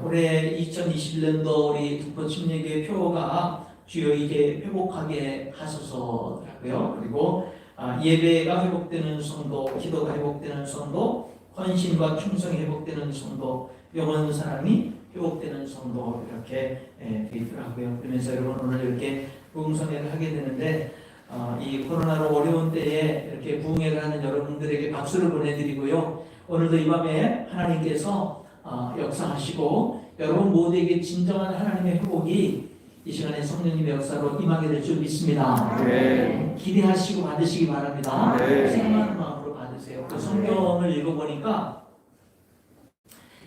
올해 2021년도 우리 두포 침례교회 표가 주여 이제 회복하게 하소서라고요. 그리고 예배가 회복되는 성도, 기도가 회복되는 성도, 헌신과 충성이 회복되는 성도, 영원 사랑이 회복되는 성도 이렇게 되어 있더라고요. 그러면서 여러분 오늘 이렇게 부흥성회를 하게 되는데 이 코로나로 어려운 때에 이렇게 부흥회를 하는 여러분들에게 박수를 보내드리고요. 오늘도 이 밤에 하나님께서 역사하시고 여러분 모두에게 진정한 하나님의 회복이 이 시간에 성령님의 역사로 임하게 될 줄 믿습니다. 네. 기대하시고 받으시기 바랍니다. 네. 생각하는 마음으로 받으세요. 그 성경을 읽어보니까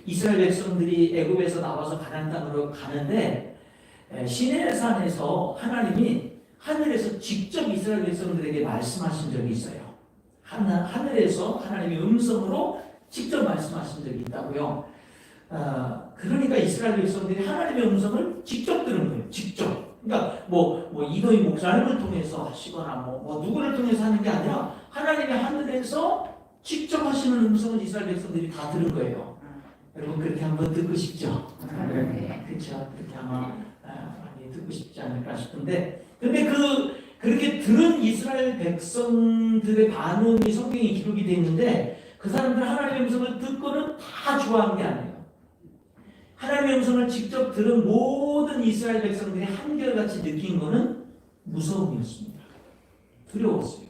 이스라엘 백성들이 애굽에서 나와서 가나안 땅으로 가는데 시내산에서 하나님이 하늘에서 직접 이스라엘 백성들에게 말씀하신 적이 있어요. 하늘에서 하나님이 음성으로 직접 말씀하신 적이 있다고요. 그러니까 이스라엘 백성들이 하나님의 음성을 직접 들은 거예요. 직접. 그러니까 뭐 이도희 목사님을 통해서 하시거나 뭐 누구를 통해서 하는 게 아니라 하나님의 하늘에서 직접 하시는 음성을 이스라엘 백성들이 다 들은 거예요. 여러분 그렇게 한번 듣고 싶죠? 네. 그렇죠. 그렇게 아마 많이 듣고 싶지 않을까 싶은데, 근데 그렇게 들은 이스라엘 백성들의 반응이 성경에 기록이 되어 있는데 그 사람들 하나님의 음성을 듣고는 다 좋아한 게 아니에요. 하나님의 음성을 직접 들은 모든 이스라엘 백성들이 한결같이 느낀 것은 무서움이었습니다. 두려웠어요.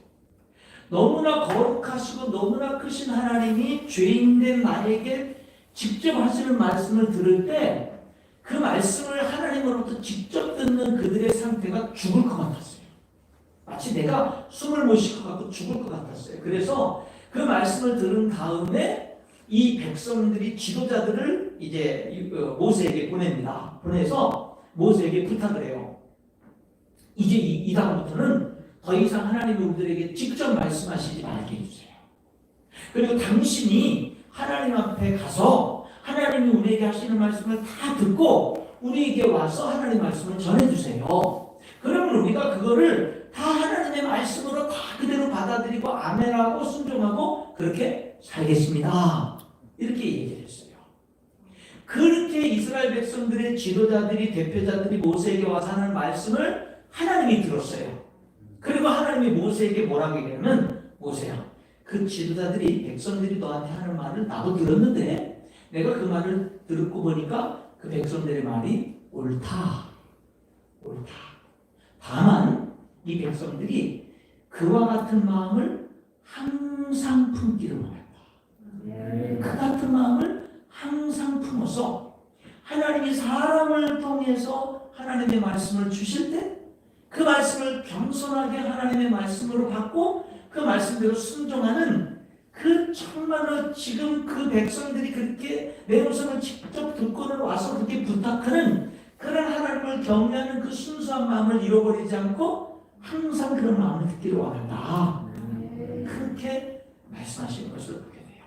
너무나 거룩하시고 너무나 크신 하나님이 죄인된 나에게 직접 하시는 말씀을 들을 때 그 말씀을 하나님으로부터 직접 듣는 그들의 상태가 죽을 것 같았어요. 마치 내가 숨을 못 쉴 것 같고 죽을 것 같았어요. 그래서 그 말씀을 들은 다음에 이 백성들이 지도자들을 이제 모세에게 보냅니다. 보내서 모세에게 부탁을 해요. 이제 이 다음부터는 더 이상 하나님이 우리들에게 직접 말씀하시지 말게 해주세요. 그리고 당신이 하나님 앞에 가서 하나님이 우리에게 하시는 말씀을 다 듣고 우리에게 와서 하나님의 말씀을 전해주세요. 그러면 우리가 그거를 다 하나님의 말씀으로 다 그대로 받아들이고 아멘하고 순종하고 그렇게 살겠습니다. 이렇게 얘기를 했어요. 그렇게 이스라엘 백성들의 지도자들이 대표자들이 모세에게 와서 하는 말씀을 하나님이 들었어요. 그리고 하나님이 모세에게 뭐라고 얘기하면, 모세야, 그 지도자들이 백성들이 너한테 하는 말을 나도 들었는데 내가 그 말을 듣고 보니까 그 백성들의 말이 옳다. 다만 이 백성들이 그와 같은 마음을 항상 품기를 원한다. 그 같은 마음을 항상 품어서 하나님이 사람을 통해서 하나님의 말씀을 주실 때 그 말씀을 겸손하게 하나님의 말씀으로 받고 그 말씀대로 순종하는 그 정말로 지금 그 백성들이 그렇게 내 음성을 직접 듣고는 와서 그렇게 부탁하는 그런 하나님을 경외하는 그 순수한 마음을 잃어버리지 않고 항상 그런 마음을 듣기를 원한다. 그렇게 말씀하시는 것을 보게 돼요.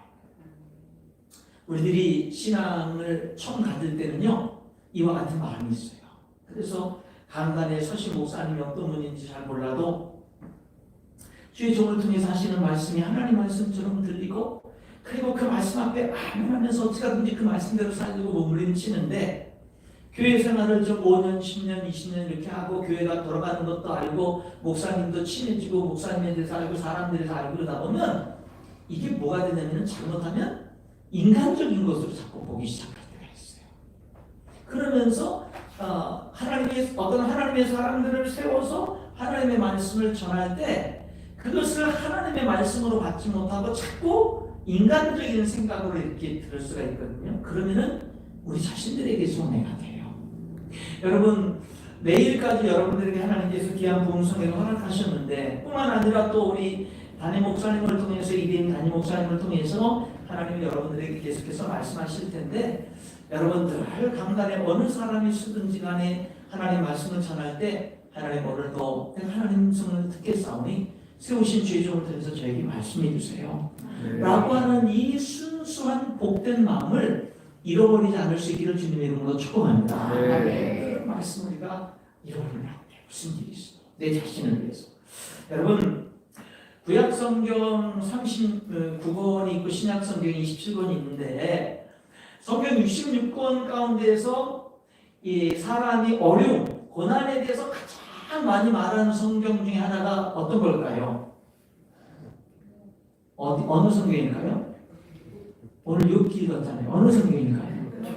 우리들이 신앙을 처음 가질 때는요, 이와 같은 마음이 있어요. 그래서 간단히 서신 목사님이 어떤 분인지 잘 몰라도 주의 종을 통해서 하시는 말씀이 하나님 말씀처럼 들리고, 그리고 그 말씀 앞에 아멘하면서 어떻게든지 그 말씀대로 살려고 몸부림치는데, 교회 생활을 좀 5년, 10년, 20년 이렇게 하고 교회가 돌아가는 것도 알고 목사님도 친해지고 목사님에 대해서 알고 사람들에 대해서 알고 그러다 보면 이게 뭐가 되냐면 잘못하면 인간적인 것으로 자꾸 보기 시작할 때가 있어요. 그러면서 어떤 하나님의 사람들을 세워서 하나님의 말씀을 전할 때 그것을 하나님의 말씀으로 받지 못하고 자꾸 인간적인 생각으로 이렇게 들을 수가 있거든요. 그러면은 우리 자신들에게 손해가 돼요. 여러분, 내일까지 여러분들에게 하나님께서 귀한 부흥성회를 허락하셨는데 뿐만 아니라 또 우리 담임 목사님을 통해서, 이대인 담임 목사님을 통해서 하나님이 여러분들에게 계속해서 말씀하실 텐데, 여러분들 강단에 어느 사람이 쓰든지 간에 하나님 말씀을 전할 때 하나님 오늘도 하나님 성을 듣겠사오니 세우신 주의 종을 통해서 저에게 말씀해 주세요. 라고 하는 이 순수한 복된 마음을 잃어버리지 않을 수 있기를 주님의 이름으로 축복합니다. 그 말씀 우리가 잃어버리면 안 돼요. 무슨 일이 있어? 내 자신을 위해서. 여러분, 구약성경 39권이 있고 신약성경이 27권이 있는데 성경 66권 가운데에서 이 사람이 어려움, 고난에 대해서 가장 많이 말하는 성경 중에 하나가 어떤 걸까요? 어느 성경일까요? 오늘 욥기 읽었잖아요. 어느 성경일까요?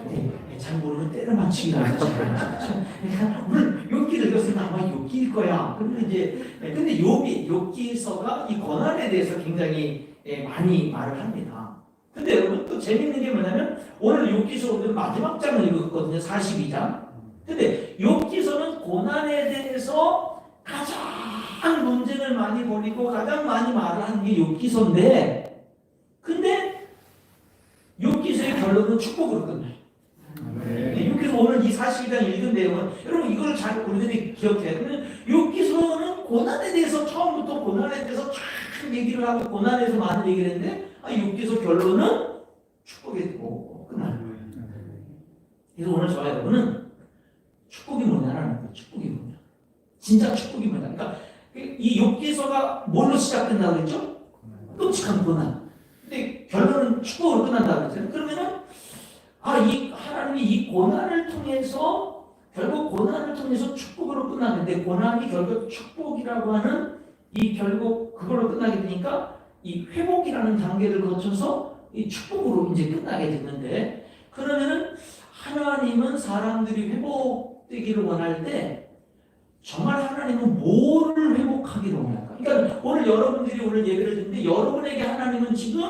네, 잘 모르면 때려 맞추기가 그러니까 오늘 욥기를 읽었으면 아마 욥기일 거야. 그러면 이제 근데 욥기서가 이 고난에 대해서 굉장히 많이 말을 합니다. 근데 여러분 또 재밌는 게 뭐냐면 오늘 욥기서 오늘 마지막 장을 읽었거든요. 42장. 근데 욥기서는 고난에 대해서 가장 논쟁을 많이 벌이고 가장 많이 말을 하는 게 욥기서인데, 근데 욥기서의 결론은 축복으로 끝나요. 네. 욥기서 오늘 이 42장 읽은 내용은 여러분 이걸 잘 우리들이 기억해야 돼요. 욥기서는 고난에 대해서 처음부터 고난에 대해서 쫙 얘기를 하고 고난에서 많은 얘기를 했는데 욥기서 결론은 축복에 끝나요. 그래서 오늘 저와 여러분은 축복이 뭐냐라는 거예요. 축복이 뭐냐. 진짜 축복이 뭐냐. 그러니까 이 욥기서가 뭘로 시작된다고 그랬죠? 끔찍한 고난. 근데 결론은 축복으로 끝난다고 그랬잖아요. 그러면은 이 하나님이 이 고난을 통해서 결국 고난을 통해서 축복으로 끝나는데 고난이 결국 축복이라고 하는 이 결국 그걸로 끝나게 되니까 이 회복이라는 단계를 거쳐서 이 축복으로 이제 끝나게 됐는데, 그러면은 하나님은 사람들이 회복되기를 원할 때 정말 하나님은 뭐를 회복하기를 원할까? 그러니까 오늘 여러분들이 오늘 예배를 듣는데 여러분에게 하나님은 지금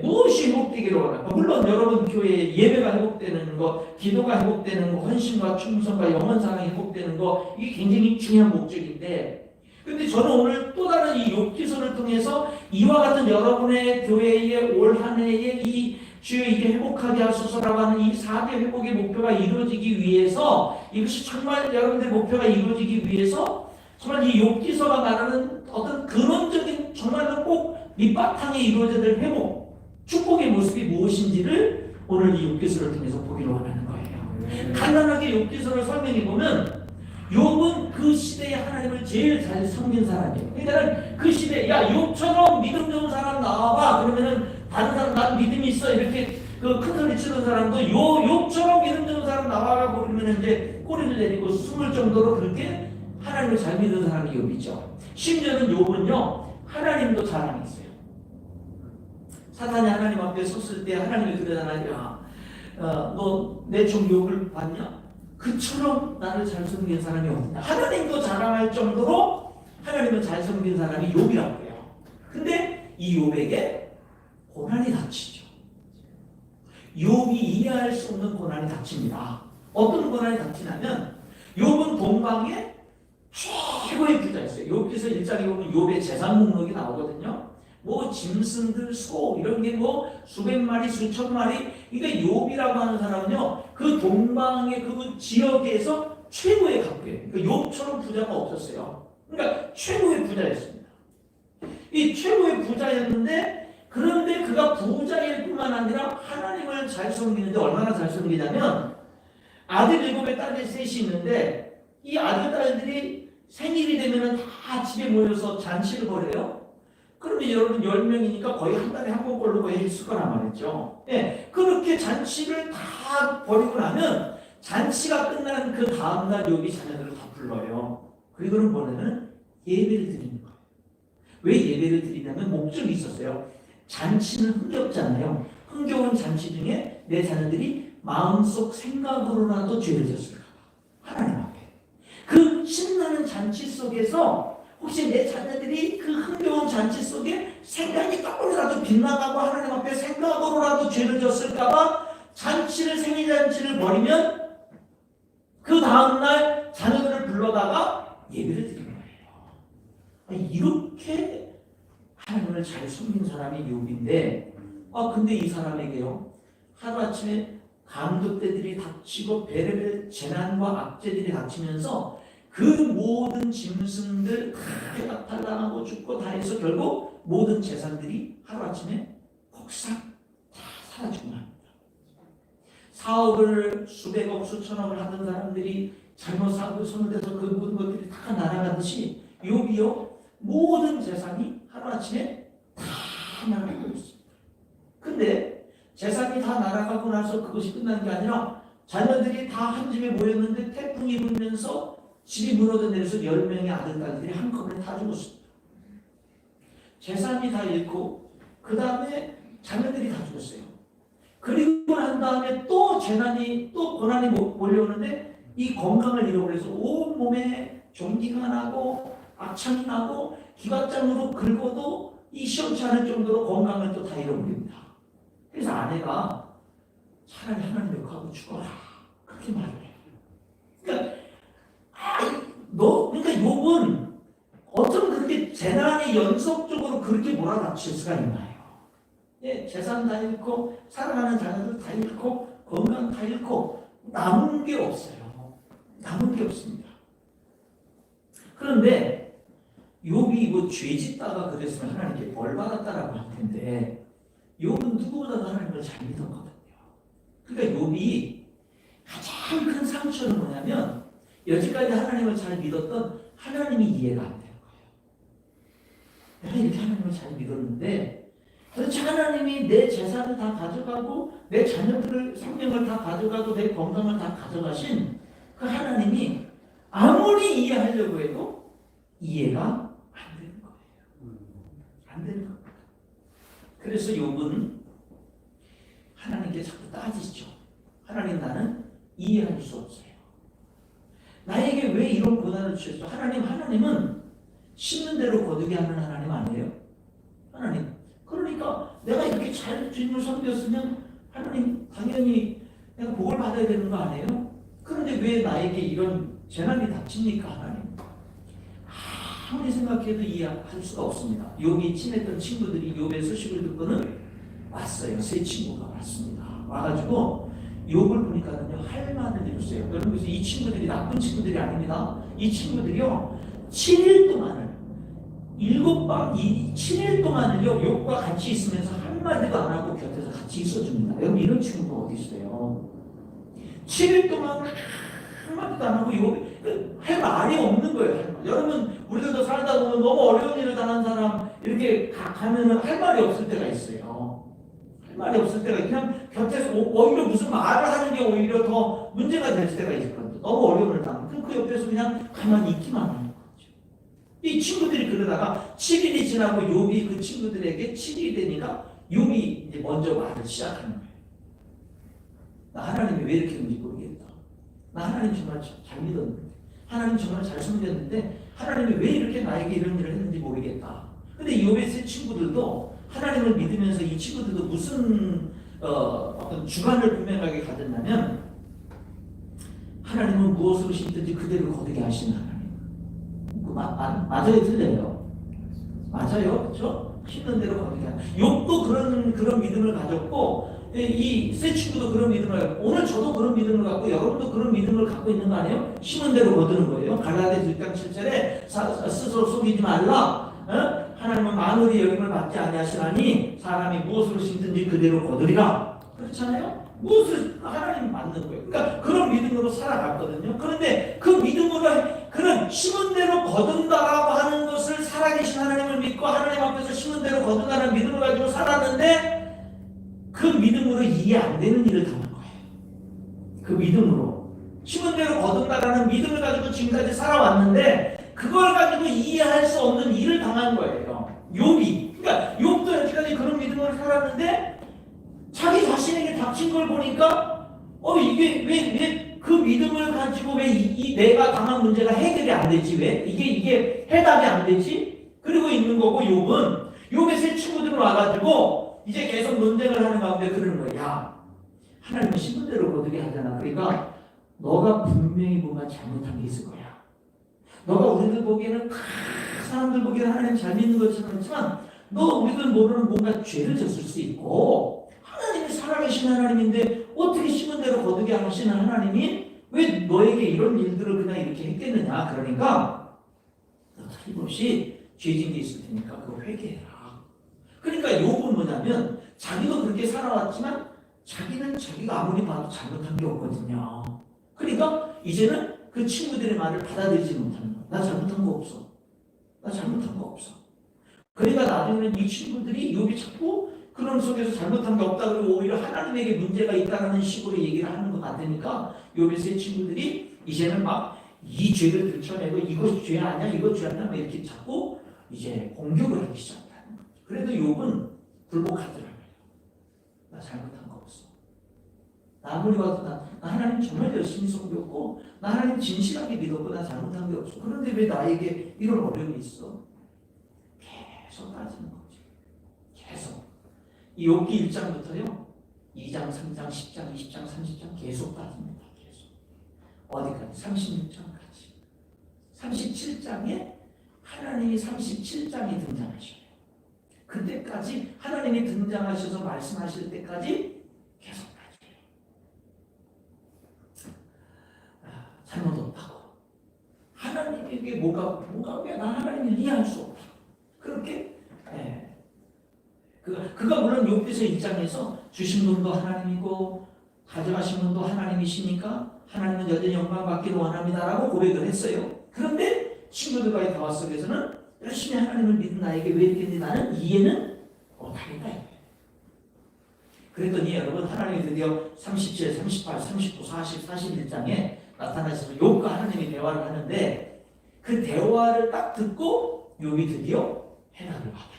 무엇이 회복되기를 원할까? 물론 여러분 교회에 예배가 회복되는 거, 기도가 회복되는 거, 헌신과 충성과 영원사랑이 회복되는 거, 이게 굉장히 중요한 목적인데, 근데 저는 오늘 또 다른 이 욥기서를 통해서 이와 같은 여러분의 교회의 올 한 해에 이 주여 이게 회복하게 하소서라고 하는 이 4대 회복의 목표가 이루어지기 위해서, 이것이 정말 여러분들의 목표가 이루어지기 위해서 정말 이 욥기서가 말하는 어떤 근원적인 정말로 꼭 밑바탕에 이루어져야 될 회복, 축복의 모습이 무엇인지를 오늘 이 욥기서를 통해서 보기로 원하는 거예요. 간단하게 욥기서를 설명해 보면 욥은 그 시대에 하나님을 제일 잘 섬긴 사람이에요. 그러니까 그 시대에 욥처럼 믿음 좋은 사람 나와봐. 그러면은 다른 사람 난 믿음이 있어 이렇게 그 큰 소리 치는 사람도 욥처럼 믿음 좋은 사람 나와라고 그러면 이제 꼬리를 내리고 숨을 정도로 그렇게 하나님을 잘 믿는 사람이 욥이죠. 심지어는 욥은요 하나님도 자랑했어요. 사탄이 하나님 앞에 섰을 때 하나님이 그러잖아요. 너 내 종 욥을 봤냐? 그처럼 나를 잘 섬긴 사람이 없다. 하나님도 자랑할 정도로 하나님은 잘 섬긴 사람이 욥이라고 해요. 근데 이 욥에게 고난이 닥치죠. 욥이 이해할 수 없는 고난이 닥칩니다. 어떤 고난이 닥치냐면 욥은 동방에 최고의 부자였어요. 욥기서 1장에 보면 욥의 재산 목록이 나오거든요. 뭐 짐승들, 소 이런 게 뭐 수백 마리, 수천 마리. 그러니까 욥이라고 하는 사람은요 그 동방의 그 지역에서 최고의 갑부예요. 그러니까 욥처럼 부자가 없었어요. 그러니까 최고의 부자였습니다. 이 최고의 부자였는데, 그런데 그가 부자일 뿐만 아니라 하나님을 잘 섬기는데 얼마나 잘 섬기냐면 아들 7에 딸이 셋이 있는데 이 아들 딸들이 생일이 되면 다 집에 모여서 잔치를 벌여요. 그러면 여러분 10명이니까 거의 한 달에 한 번꼴로 거의 했을 거란 말이죠. 네, 그렇게 잔치를 다 벌이고 나면 잔치가 끝나는 그 다음날 욥이 자녀들을 다 불러요. 그리고는 뭐냐면 예배를 드리는 거예요. 왜 예배를 드리냐면 목적이 있었어요. 잔치는 흥겹잖아요. 흥겨운 잔치 중에 내 자녀들이 마음속 생각으로라도 죄를 졌을까 봐 하나님 앞에 그 신나는 잔치 속에서 혹시 내 자녀들이 그 흥겨운 잔치 속에 생각이 조금이라도 빗나가고 하나님 앞에 생각으로라도 죄를 졌을까봐 생일 잔치를 벌이면 그 다음날 자녀들을 불러다가 예배를 드리는 거예요. 이렇게 하나님을 잘 섬긴 사람이 욥인데, 근데 이 사람에게요 하루아침에 강도떼들이 닥치고 베레벨 재난과 악재들이 닥치면서 그 모든 짐승들 다 탈락하고 죽고 다 해서 결국 모든 재산들이 하루아침에 폭삭 다 사라지고 납니다. 사업을 수백억 수천억을 하던 사람들이 잘못 사업을 손을 대서 그 모든 것들이 다 날아가듯이 욥이요 모든 재산이 하루아침에 다 날아가고 있습니다. 근데 재산이 다 날아가고 나서 그것이 끝난 게 아니라 자녀들이 다 한 집에 모였는데 태풍이 불면서 집이 무너져 내려서 10명의 아들딸들이 한꺼번에 다 죽었습니다. 재산이 다 잃고 그 다음에 자녀들이 다 죽었어요. 그리고 난 다음에 또 재난이 또 고난이 몰려오는데 이 건강을 잃어버려서 온몸에 종기가 나고 악창이 나고 기관장으로 긁어도 이 시원치 않을 정도로 건강을 또 다 잃어버립니다. 그래서 아내가 차라리 하나님 욕하고 죽어라 그렇게 말을 해요. 그러니까 그러니까 욥은 어쩜 그렇게 재난이 연속적으로 그렇게 몰아닥칠 수가 있나요? 예, 재산 다 잃고 사랑하는 자녀들 다 잃고 건강 다 잃고 남은 게 없어요. 남은 게 없습니다. 그런데 욥이 뭐 죄짓다가 그랬으면 하나님께 벌 받았다라고 할 텐데 욥은 누구보다도 하나님을 잘 믿었거든요. 그러니까 욥이 가장 큰 상처는 뭐냐면 여지까지 하나님을 잘 믿었던 하나님이 이해가 안 되는 거예요. 내가 이렇게 하나님을 잘 믿었는데 도대체 하나님이 내 재산을 다 가져가고 내 자녀들을 생명을 다 가져가고 내 건강을 다 가져가신 그 하나님이 아무리 이해하려고 해도 이해가 안 되는 거예요. 안 되는 겁니다. 그래서 욥은 하나님께 자꾸 따지죠. 하나님 나는 이해할 수 없어요. 나에게 왜 이런 고난을 주셨어? 하나님은 심는 대로 거두게 하는 하나님 아니에요? 하나님. 그러니까 내가 이렇게 잘 주님을 섬겼으면 하나님 당연히 내가 복을 받아야 되는 거 아니에요? 그런데 왜 나에게 이런 재난이 닥칩니까 하나님? 아무리 생각해도 이해할 수가 없습니다. 욥이 친했던 친구들이 욥의 소식을 듣고는 왔어요. 세 친구가 왔습니다. 와가지고 욥을 보니까는요 할 말을 이뤘어요. 여러분 그래서 이 친구들이 나쁜 친구들이 아닙니다. 이 친구들이요 7일 동안을 7일 동안을요 욥과 같이 있으면서 한마디도 안 하고 곁에서 같이 있어줍니다. 여러분 이런 친구가 어디 있어요? 7일 동안 한마디도 안 하고 할 말이 없는 거예요. 여러분 우리들도 살다 보면 너무 어려운 일을 당한 사람 이렇게 가면은 할 말이 없을 때가 있어요. 할 말이 없을 때가 그냥 곁에서 오히려 무슨 말을 하는 게 오히려 더 문제가 될 때가 있거든요. 너무 어려움을 당하면 그 옆에서 그냥 가만히 있기만 하는 거죠. 이 친구들이 그러다가 7일이 지나고 욥이 그 친구들에게 7일이 되니까 욥이 이제 먼저 말을 시작하는 거예요. 나 하나님이 왜 이렇게 했는지 모르겠다. 나 하나님 정말 잘 믿었는데 하나님 정말 잘 섬겼는데 하나님이 왜 이렇게 나에게 이런 일을 했는지 모르겠다. 근데 욥의 세 친구들도 하나님을 믿으면서 이 친구들도 무슨 어떤 주관을 분명하게 가졌냐면 하나님은 무엇으로 심든지 그대로 거두게 하시는 하나님. 맞아요, 틀려요? 맞아요, 그렇죠? 심는 대로 거두게 하는. 욥도 그런 믿음을 가졌고 이 세 친구도 그런 믿음을 갖고 오늘 저도 그런 믿음을 갖고 여러분도 그런 믿음을 갖고 있는 거 아니에요? 심은 대로 거두는 거예요. 갈라디아서 1장 7절에 스스로 속이지 말라. 하나님은 마누리 여김을 받지 아니하시나니 사람이 무엇으로 심든지 그대로 거두리라. 그렇잖아요? 무엇을 하나님 맞는 거예요. 그러니까 그런 믿음으로 살아갔거든요. 그런데 그 믿음으로 그런 심은 대로 거둔다라고 하는 것을 살아계신 하나님을 믿고 하나님 앞에서 심은 대로 거둔다는 믿음을 가지고 살았는데 그 믿음으로 이해 안 되는 일을 당한 거예요. 그 믿음으로 심은 대로 거둔다라는 믿음을 가지고 지금까지 살아왔는데 그걸 가지고 이해할 수 없는 일을 당한 거예요. 욥이. 그러니까 욥도 여기까지 그런 믿음을 살았는데 자기 자신에게 닥친 걸 보니까 이게 왜 그 믿음을 가지고 왜 이 내가 당한 문제가 해결이 안 되지? 왜 이게 해답이 안 되지? 그리고 있는 거고 욥의 세 친구들은 와가지고 이제 계속 논쟁을 하는 가운데 그러는 거야. 야, 하나님은 심은 대로 거두게 하잖아. 그러니까 너가 분명히 뭔가 잘못한 게 있을 거야. 너가 우리들 보기에는 사람들 보기에는 하나님 잘 믿는 것처럼 했지만 너 우리들 모르는 뭔가 죄를 졌을 수 있고 하나님이 살아계신 하나님인데 어떻게 심은 대로 거두게 하시는 하나님이 왜 너에게 이런 일들을 그냥 이렇게 했겠느냐. 그러니까 너 틀림없이 죄진 게 있을 테니까 그거 회개해라. 그러니까 욥은 뭐냐면 자기도 그렇게 살아왔지만 자기는 자기가 아무리 봐도 잘못한 게 없거든요. 그러니까 이제는 그 친구들의 말을 받아들이지 못하는 거야. 나 잘못한 거 없어. 나 잘못한 거 없어. 그러니까 나중에는 이 친구들이 욥이 자꾸 그런 속에서 잘못한 게 없다 그러고 오히려 하나님에게 문제가 있다는 식으로 얘기를 하는 것 같으니까 요베스의 친구들이 이제는 막 이 죄를 들춰내고 이것이 죄 아니야 이거 죄 아니야 막 이렇게 자꾸 이제 공격을 하기 시작한다. 그래도 욥은 굴복하더라고요. 나 잘못한 거 없어. 나 아무리 봐도 나 하나님 정말 열심히 섬겼고 나 하나님 진실하게 믿었고 나 잘못한 게 없어. 그런데 왜 나에게 이런 어려움이 있어? 계속 따지는 거지. 계속. 이 욥기 1장부터요 2장, 3장, 10장, 20장, 30장 계속 따집니다. 계속. 어디까지? 36장까지. 37장에 하나님이 37장에 등장하셔요. 그때까지 하나님이 등장하셔서 말씀하실 때까지 계속 따져요. 잘못 없다고. 하나님에게 뭐가 왜 나 하나님을 이해할 수 없다. 그렇게 그가 물론 욥기서 1장에서 주신 분도 하나님이고 가져가신 분도 하나님이시니까 하나님은 여전히 영광받기를 원합니다라고 고백을 했어요. 그런데 친구들과의 대화 속에서는 열심히 하나님을 믿는 나에게 왜 이랬는지 나는 이해는 못하겠다. 그랬더니 여러분 하나님이 드디어 37, 38, 39, 40, 41장에 나타나셔서 욥과 하나님이 대화를 하는데 그 대화를 딱 듣고 욥이 드디어 해답을 받아요.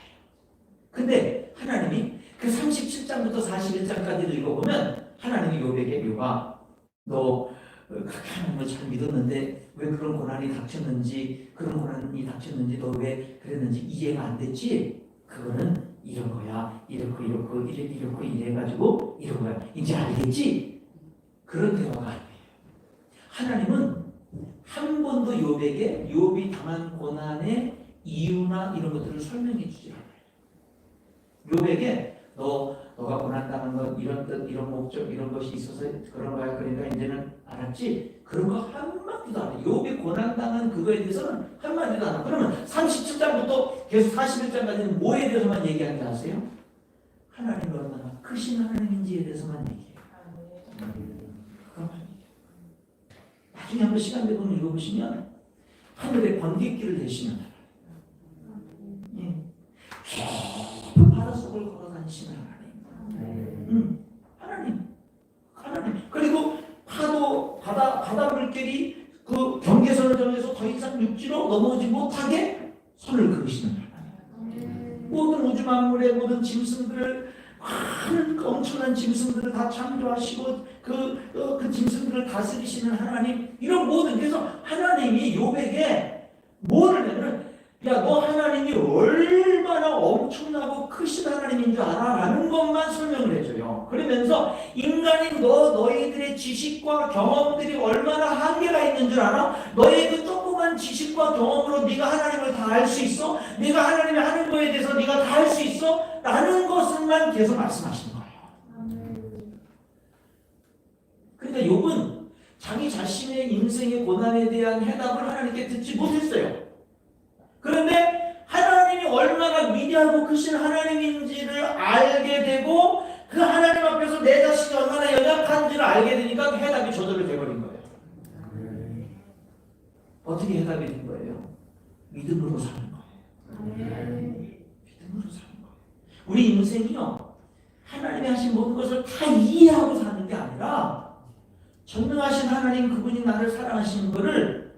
근데 하나님이 그 37장부터 41장까지를 읽어보면 하나님이 욥에게 욥아 너 그렇게 하나님을 잘 믿었는데 왜 그런 고난이 닥쳤는지 너 왜 그랬는지 이해가 안 됐지? 그거는 이런 거야. 이렇고 이래가지고 이런 거야. 이제 알겠지? 그런 대화가 아니에요. 하나님은 한 번도 욥에게 욥이 당한 고난의 이유나 이런 것들을 설명해 주지 않아요. 욥에게 너가 고난당한 건 이런 뜻, 이런 목적, 이런 것이 있어서 그런 거야. 그러니까 이제는 알았지? 그런 거 한마디도 안 해. 욥이 고난당한 그거에 대해서는 한마디도 안 해. 그러면 37장부터 계속 41장까지는 뭐에 대해서만 얘기하는지 아세요? 하나님이 얼마나 크신 하나님인지에 대해서만 얘기해요. 그것만 얘기해요. 나중에 한번 시간 되면 읽어보시면 하늘의 번개길을 내시는 하나님. 깊은 바다 속을 걸어 다니시는 하나님. 하나님. 그리고 바다 물결이 그 경계선을 정해서 더 이상 육지로 넘어오지 못하게 선을 그으시는 하나님. 모든 우주 만물의 모든 짐승들을 많은 엄청난 짐승들을 다 창조하시고 그 짐승들을 다스리시는 하나님. 이런 모든 그래서 하나님이 욥에게 뭐를 내면 야, 너 하나님이 얼마나 엄청나고 크신 하나님인 줄 알아? 라는 것만 설명을 해줘요. 그러면서 인간인 너희들의 지식과 경험들이 얼마나 한계가 있는 줄 알아? 너의 그 조그만 지식과 경험으로 네가 하나님을 다 알 수 있어? 네가 하나님이 하는 거에 대해서 네가 다 할 수 있어? 라는 것을만 계속 말씀하시는 거예요. 그러니까 욥은 자기 자신의 인생의 고난에 대한 해답을 하나님께 듣지 못했어요. 그런데 하나님이 얼마나 위대하고 크신 하나님인지를 알게 되고 그 하나님 앞에서 내 자신이 얼마나 연약한지를 알게 되니까 그 해답이 저절로 돼버린 거예요. 어떻게 해답이 된 거예요? 믿음으로 사는 거예요. 믿음으로 사는 거예요. 우리 인생이요 하나님이 하신 모든 것을 다 이해하고 사는 게 아니라 전능하신 하나님 그분이 나를 사랑하시는 것을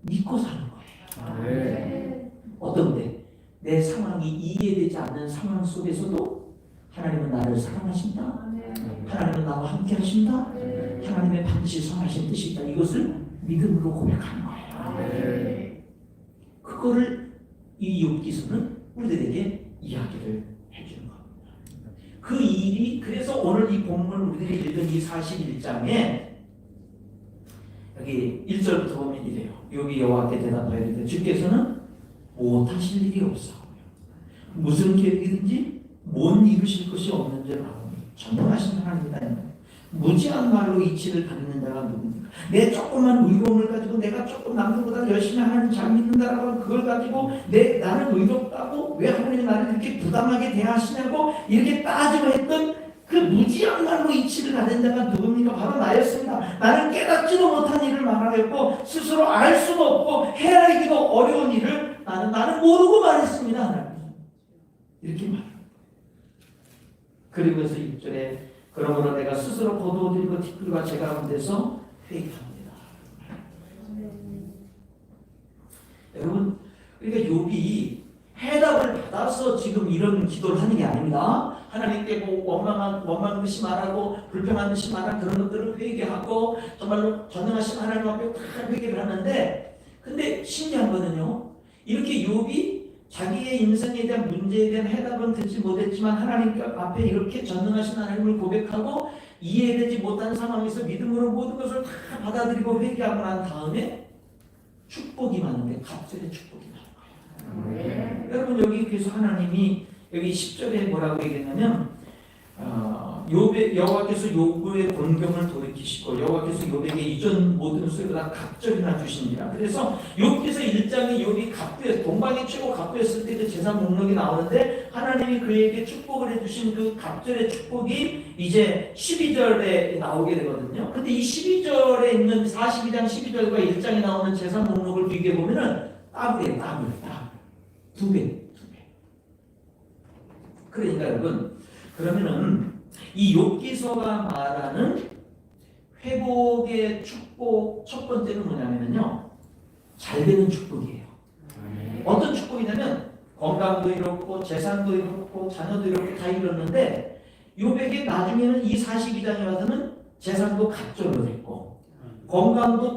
믿고 사는 거예요. 어떤데? 내 상황이 이해되지 않는 상황 속에서도 하나님은 나를 사랑하신다. 하나님은 나와 함께 하신다. 하나님의 반드시 선하신 뜻이 있다. 이것을 믿음으로 고백하는 거예요. 그거를 이 욥기서는 우리들에게 이야기를 해주는 겁니다. 그 일이 그래서 오늘 이 본문 우리들이 읽은 이 41장에 여기 1절부터 보면 이래요. 욥이 여호와께 대답하여 이르되 주께서는 못하실 일이 없사오며 무슨 계획이든지 못 이루실 것이 없는 줄 아오니 전능하신 하나님이다. 무지한 말로 이치를 가리는 자가 누구입니까? 내 조그만 의로움을 가지고 내가 조금 남들보다 열심히 하나님 잘 믿는다라고 하면 그걸 가지고 나는 의롭다고 왜 하나님이 나를 이렇게 부당하게 대하시냐고 이렇게 따지고 했던 그 무지한 말로 이치를 가린 자가 누굽니까? 바로 나였습니다. 나는 깨닫지도 못한 일을 말하였고 스스로 알 수도 없고 헤아리기도 어려운 일을 나는 모르고 말했습니다. 하나님. 이렇게 말합니다. 그리고서 6절에 그러므로 내가 스스로 거두어들이고 티끌과 제 가운데서 회개합니다. 여러분, 그러니까 욥이 해답을 받아서 지금 이런 기도를 하는 게 아닙니다. 하나님께 뭐 원망한 듯이 말하고 불평한 듯이 말한 그런 것들을 회개하고 정말로 전능하신 하나님 앞에 다 회개를 하는데, 근데 신기한 거는요, 이렇게 욥이 자기의 인생에 대한 문제에 대한 해답은 듣지 못했지만 하나님 앞에 이렇게 전능하신 하나님을 고백하고 이해되지 못한 상황에서 믿음으로 모든 것을 다 받아들이고 회개하고 난 다음에 축복이 많은데 갑절의 축복이 많은 거예요. 여러분, 여기 그래서 하나님이 여기 10절에 뭐라고 얘기했냐면 여호와께서 욥의 곤경을 돌이키시고 여호와께서 욥에게 이전 모든 수요보다 갑절이나 주시니라. 그래서 욥기서 1장에 욥이 갑부였, 동방의 최고 갑부였을 때 그 재산 목록이 나오는데 하나님이 그에게 축복을 해주신 그 갑절의 축복이 이제 12절에 나오게 되거든요. 근데 이 12절에 있는 42장 12절과 1장에 나오는 재산 목록을 비교해 보면은 더블이에요. 더블. 두 배. 그러니까 여러분, 그러면은 이 욥기서가 말하는 회복의 축복 첫 번째는 뭐냐면요, 잘 되는 축복이에요. 어떤 축복이냐면 건강도 이렇고 재산도 이렇고 자녀도 이렇고 다 이뤘는데 욥에게 나중에는 이 42장에 와서는 재산도 갑절로 됐고 건강도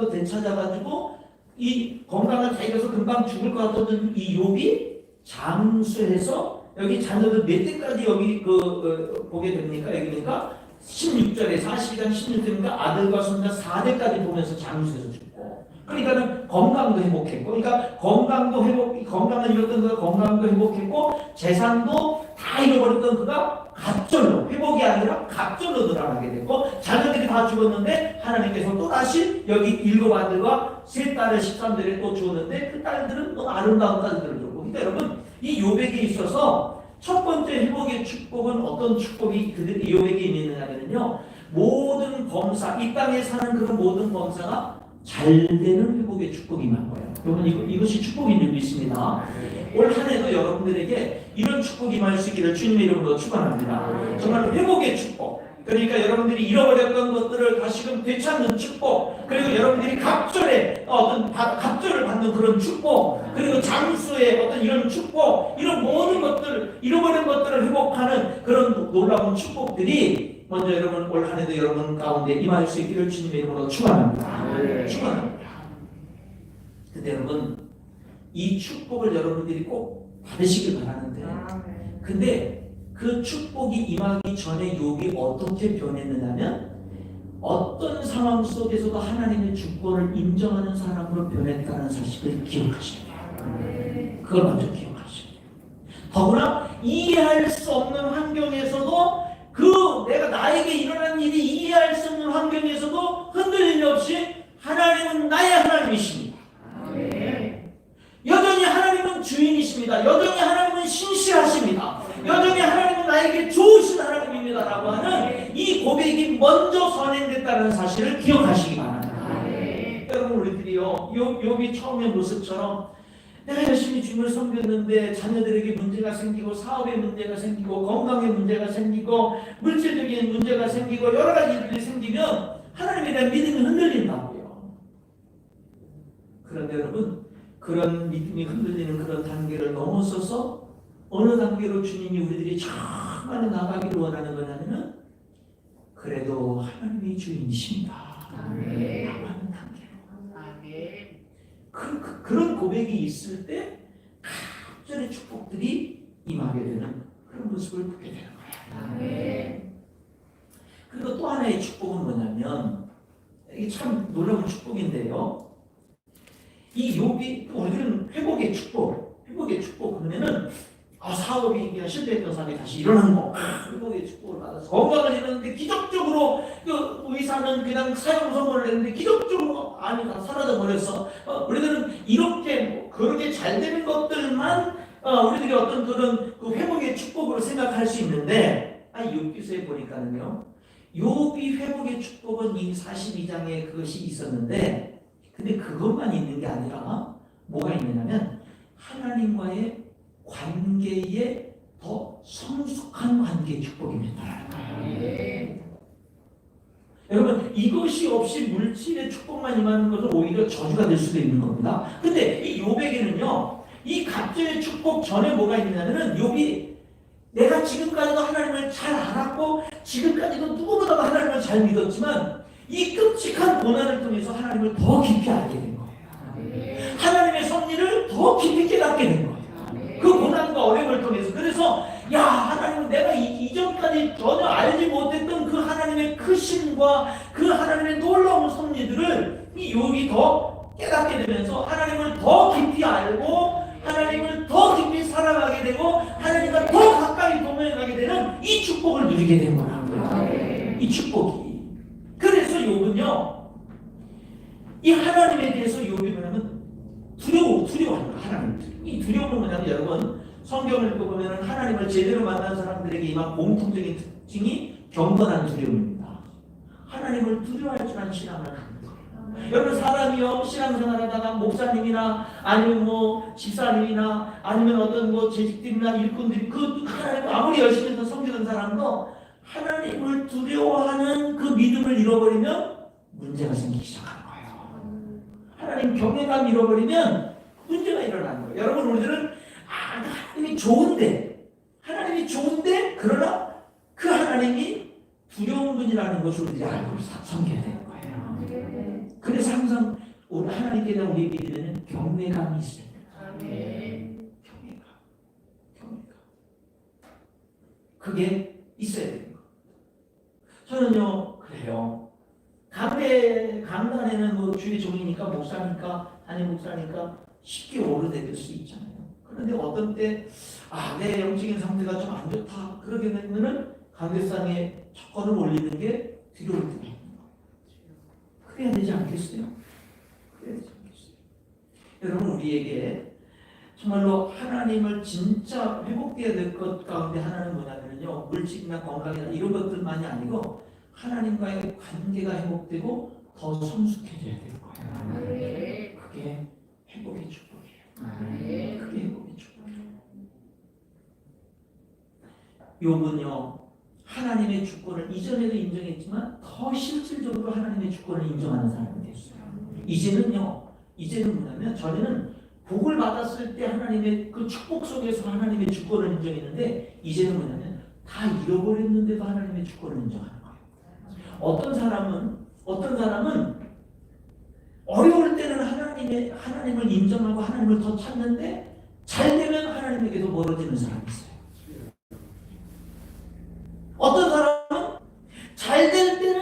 되찾아가지고 이 건강을 다 잃어서 금방 죽을 것 같았던 이 욥이 장수해서 여기 자녀들 몇 대까지 여기 보게 됩니까? 여기니까 16절에 42장 16절이니까 아들과 손자 4대까지 보면서 장수해서 죽고, 그러니까는 건강도 회복했고, 그러니까 건강을 잃었던 그가 건강도 회복했고 재산도 다 잃어버렸던 그가 갑절로, 회복이 아니라 갑절로 늘어나게 됐고, 자녀들이 다 죽었는데 하나님께서 또 다시 여기 7 아들과 3 딸을 13절에 또 주었는데 그 딸들은 또 아름다운 딸들을 줬고. 그러니까 여러분, 이 욥에게 있어서 첫 번째 회복의 축복은 어떤 축복이 욥에게 있느냐면요, 모든 범사, 이 땅에 사는 그런 모든 범사가 잘 되는 회복의 축복이 임한 거예요. 여러분, 이것이 축복인 줄 믿습니다. 올 한 해도 여러분들에게 이런 축복이 임할 수 있기를 주님의 이름으로 축원합니다. 정말 회복의 축복, 그러니까 여러분들이 잃어버렸던 것들을 다시금 되찾는 축복, 그리고 여러분들이 갑절에 갑절을 받는 그런 축복, 그리고 장수의 어떤 이런 축복, 이런 모든 것들, 잃어버린 것들을 회복하는 그런 놀라운 축복들이 먼저 여러분 올 한 해도 여러분 가운데 임할 수 있기를 주님의 이름으로 축원합니다. 축원합니다. 근데 여러분, 이 축복을 여러분들이 꼭 받으시길 바라는데, 근데 그 축복이 임하기 전에 욥이 어떻게 변했느냐면 어떤 상황 속에서도 하나님의 주권을 인정하는 사람으로 변했다는 사실을 기억하시기 바랍니다. 그걸 먼저 기억하시기 바랍니다. 더구나 이해할 수 없는 환경에서도 내가 나에게 일어난 일이 이해할 수 없는 환경에서도 흔들림 없이 하나님은 나의 하나님이십니다. 여전히 하나님은 주인이십니다. 여전히 하나님은 신실하십니다. 여전히 하나님은 나에게 좋으신 하나님입니다 라고 하는 이 고백이 먼저 선행됐다는 사실을 기억하시기 바랍니다. 여러분, 우리들이요, 욥이 처음의 모습처럼 내가 열심히 주님을 섬겼는데 자녀들에게 문제가 생기고 사업에 문제가 생기고 건강에 문제가 생기고 물질적인 문제가 생기고 여러 가지 일들이 생기면 하나님에 대한 믿음이 흔들린다고요. 그런데 여러분, 그런 믿음이 흔들리는 그런 단계를 넘어서서 어느 단계로 주님이 우리들이 정말 나가기를 원하는 거냐면은 그래도 하나님이 주인이십니다 라고 하는 단계로. 그런 고백이 있을 때 갑절의 축복들이 임하게 되는 그런 모습을 보게 되는 거예요. 그리고 또 하나의 축복은 뭐냐면, 이게 참 놀라운 축복인데요, 이 욥이, 우리들은 회복의 축복 그러면은 사업이 그냥 실패했던 사람이 다시 일어나는 거, 회복의 축복을 받아서 건강을 잃었는데 기적적으로 그 의사는 그냥 사형 선고를 했는데 기적적으로 다 사라져 버렸어. 우리들은 이렇게 그렇게 잘 되는 것들만 우리들이 어떤 그런 그 회복의 축복으로 생각할 수 있는데, 욥기서에 보니까는요, 욥이 회복의 축복은 이미 42장에 그것이 있었는데, 근데 그것만 있는 게 아니라 뭐가 있느냐면 하나님과의 관계에 더 성숙한 관계의 축복입니다. 여러분, 이것이 없이 물질의 축복만 임하는 것은 오히려 저주가 될 수도 있는 겁니다. 근데 이 욥에게는요, 이 갑절의 축복 전에 뭐가 있냐면은 욥이 내가 지금까지도 하나님을 잘 알았고 지금까지도 누구보다도 하나님을 잘 믿었지만 이 끔찍한 고난을 통해서 하나님을 더 깊이 알게 된 거예요. 하나님의 섭리를 더 깊이 깨닫게 된 거예요. 그 고난과 어려움을 통해서. 그래서 야, 하나님은 내가 이전까지 전혀 알지 못했던 그 하나님의 크심과 그 하나님의 놀라운 섭리들을 이 욥이 더 깨닫게 되면서 하나님을 더 깊이 알고 하나님을 더 깊이 사랑하게 되고 하나님과 더 가까이 동행하게 되는 이 축복을 누리게 된 거라고요. 이 축복이. 그래서 욥은요, 이 하나님에 대해서 욥이 뭐냐면 두려워하는 거예요. 하나님. 이 두려움은 뭐냐면 여러분, 성경을 읽어보면 하나님을 제대로 만난 사람들에게 임한 공통적인 특징이 경건한 두려움입니다. 하나님을 두려워할 줄 아는 신앙을 하는 거예요. 여러분, 사람이요, 신앙생활하다가 목사님이나 아니면 뭐 집사님이나 아니면 어떤 뭐 재직들이나 일꾼들이 그 하나님 아무리 열심히 해서 섬기는 사람도 하나님을 두려워하는 그 믿음을 잃어버리면 문제가 생기기 시작하는 거예요. 하나님 경외감 잃어버리면 문제가 일어나는 거예요. 여러분, 우리들은 하나님이 좋은데 그러나 그 하나님이 두려운 분이라는 것을 우리가 알고 섬겨야 되는 거예요. 그래서 항상 우리 하나님께 대한 우리 믿음에는 경외감이 있어야 됩니다. 경외감. 그게 있어야 되는 거예요. 저는요, 그래요. 강단에는 뭐 주의 종이니까 목사니까 담임 목사니까 쉽게 오르내릴 수 있잖아요. 그런데 어떤 때 내 영적인 상태가 좀 안 좋다 그러게 되면은 강대상에 첫걸음 올리는 게 두려울 때가 있는 거예요. 그래야 되지 않겠어요? 여러분, 우리에게 정말로 하나님을 진짜 회복돼야 될 것 가운데 하나는 뭐냐면요, 물질이나 건강이나 이런 것들만이 아니고 하나님과의 관계가 회복되고 더 성숙해져야 될 거예요. 그게 회복의 축복이에요. 그게 회복의 축복이에요. 욥은요, 하나님의 주권을 이전에도 인정했지만 더 실질적으로 하나님의 주권을 인정하는 사람이 됐어요. 이제는 뭐냐면 전에는 복을 받았을 때 하나님의 그 축복 속에서 하나님의 주권을 인정했는데 이제는 뭐냐면 다 잃어버렸는데도 하나님의 주권을 인정하는 거예요. 어떤 사람은 어려울 때는 하나님을 인정하고 하나님을 더 찾는데 잘 되면 하나님에게도 멀어지는 사람이 있어요. 어떤 사람은 잘 될 때는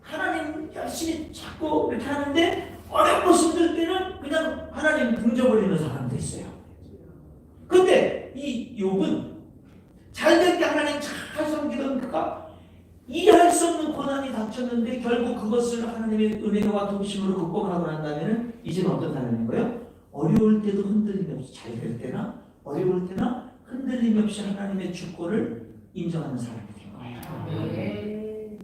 하나님 열심히 찾고 이렇게 하는데 어렵고 힘들 때는 그냥 하나님 등져버리는 사람도 있어요. 근데 이 욥은 잘 될 때 하나님 잘 섬기던 그가 이해할 수 없는 고난이 닥쳤는데 결국 그것을 하나님의 은혜와 도우심으로 극복하고 난다면 이제는 어떤 사람인 거예요? 어려울 때도 흔들림 없이 잘 될 때나 어려울 때나 흔들림 없이 하나님의 주권을 인정하는 사람이 된 거예요.